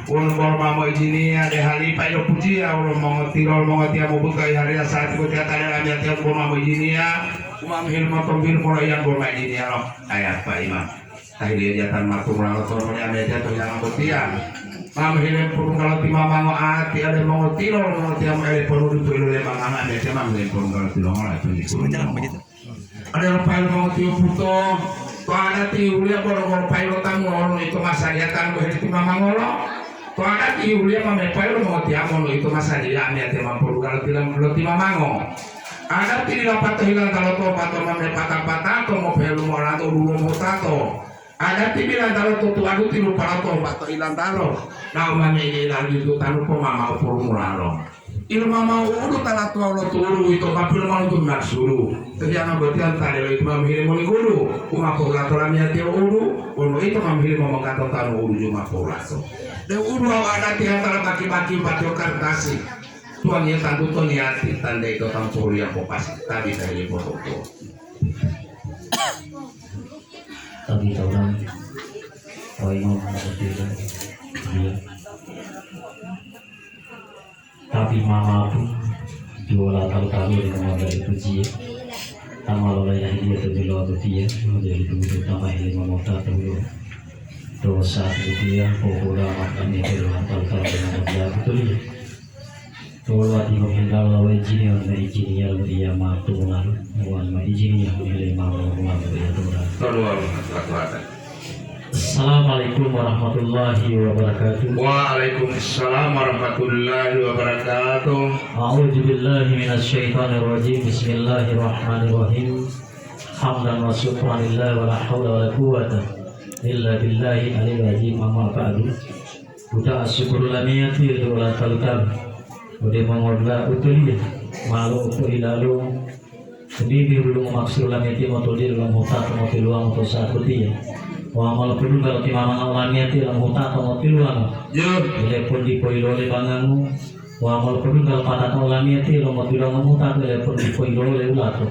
ulun bor mamo ijinia de hali pa ilo puji ya ulun tirol tia mo bukai hari saat ko tia tare amia tia bor mamo ijinia umam hil motom bil mo yang bor ma ijinia lo ayat pa imam tahili jatan matum la to mo amia tia to yang botian mam hil purung kalau ti mama ngo ati ada mo tirol mo tia mo ele ponu di pilo le manganga amia tia mam hil purung kalau tirol la to di begitu ada pail mo tia puto tuana ti ulia boro-boro pailo tamu itu masariatan ko heli ti mama ngolo tuana ti ulia mame pailo mo ti amono itu masariatan ya te mampuru kalau tilang lo ti mama ngo ada ti dapat hilang kalau to pato mame patah-patah to mo pelu mo rato dulu mo tato ada ti bilang kalau to adu ti lupa to pato hilang talo na mame ini lagi itu tanu po mama upuru mulalo il mama udu tala to lo turu itu kapil mau tu maksuru jadi anak bertian tadi lo itu mamhili mo guru uma ko la to la mia tio udu ono itu mamhili mo kato tanu udu juma ko la so de udu ada ti antara baki-baki patio kartasi tuan ya tantu to niati tanda itu tampuri yang kopas tadi dari foto tadi orang mau tapi mama pun diolah tahu-tahu dengan dari puji tamal oleh yang dia terbilang dia menjadi tujuh tambah lima mota terbilang dosa dia pokoknya makan itu tahu-tahu dengan dia betul ya tolong hati menghindar lawan jini dari jini yang dia mampu lalu wan jini yang dia mau dia Tuhan. Assalamualaikum warahmatullahi wabarakatuh. Waalaikumsalam warahmatullahi wabarakatuh. A'udzu billahi minasyaitonir rajim. Bismillahirrahmanirrahim. Hamdan wa syukran lillahi wa la haula wa la quwwata illa billahi aliyil azim. Amma ba'du. Udah syukur lamiyati wa talqab. Udah mengodla utuli malu ilalu. Bibi belum maksud lamiyati motodir lam hutat motiluang untuk satu dia. Wa amal kudu kalau ti mamang alamiat ti lam hutat motiluang. Telepon di poilole banganmu. Wa amal kudu kalau pada alamiat ti lam motiluang hutat telepon di poilole ulato.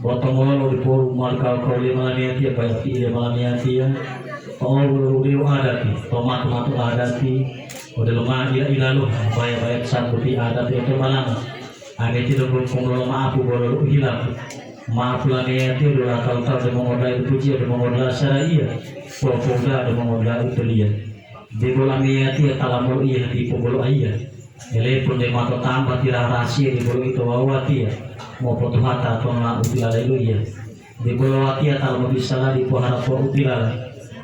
Botong lo di poru markal kau le malamiat ti apa ti le malamiat ti ya. Oh ulu ada ti, tomat ada ti. Udah lemah ilalu bayar satu ti ada ti itu malang. Ane ti dong kong maaf boleh hilang. Maaf lagi ya ti udah tahu de mengoda itu puji de mengoda syariah. Popoga de mengoda itu lihat. De bola ya ti talamul iya di pobolo iya. Telepon de mata tambah tirah rahasia di bolo itu wawati ya. Mau foto hata atau na utila iya. De bolo wati ya talamul bisa di pohara po utila.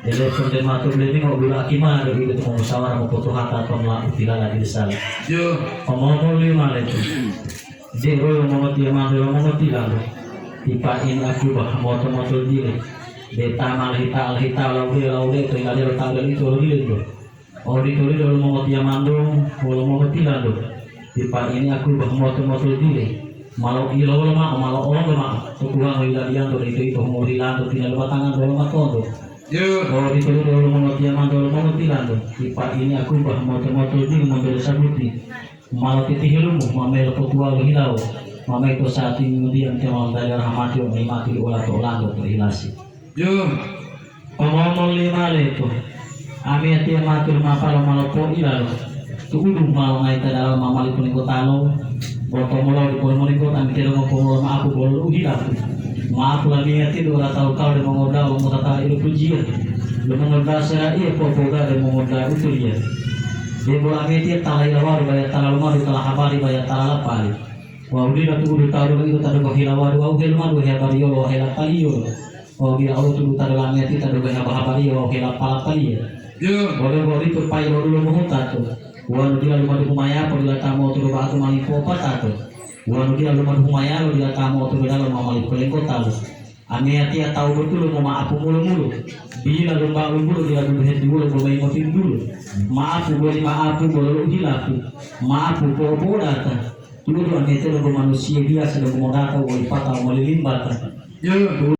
Telepon de mata beli ngobul akima de itu mau musyawarah mau foto hata atau na utila di sana. Yo, ngomong lima itu. De bolo mau dia mandor mau utila. Dipain aku bah motor diri de tamal hita laude itu yang ada tanggal itu itu oh ditulis dulu mau tiap mandung kalau mau tilang tuh dipain aku bah motor diri malau ilo lemah malau orang lemah tuang hilalian tuh itu mau hilang tuh tinggal lupa tangan dulu mah tuh oh ditulis dulu mau tiap mandung mau tilang tuh dipain aku bah motor diri motor sabuti malau titih ilmu mamel petua hilau mama itu saat ini kemudian kemal dari rahmati wa nikmati ulah tolong berhilasi. Yo, ngomong lima itu, ami hati matur mapal malapo ilalu, tuudu mal ngai tada mamali puniko talo, botol molo di pol moniko ami kira ngopol maaf bolu hilang, maaf lagi hati dua tahu kau de mengoda mau tata itu pujian, de mengoda sera iya popoga de mengoda itu dia, de bola ami hati talai lawar bayar talal lumar talah habari bayar talal lapari. Wa udi ratu udi tahu itu tadi bahilawa dua uhelma dua hebariyo wa hela paliyo. Wa udi au tu tadi lamia ti tadi bahabariyo wa hela palapaliyo. Boleh tu pai dulu muhuta tu. Wa udi lalu madu humaya apabila tamu tu batu mali popa tu. Wa udi lalu madu humaya apabila tamu tu dalam mali pelengko tahu. Ame ti tahu betul mau maaf mulu-mulu. Bila lomba mulu dia dulu dulu boleh ngotin dulu. Maaf boleh hilang. Maaf boleh datang. Dulu ane itu manusia biasa dan mau datang oleh patah melilimbat.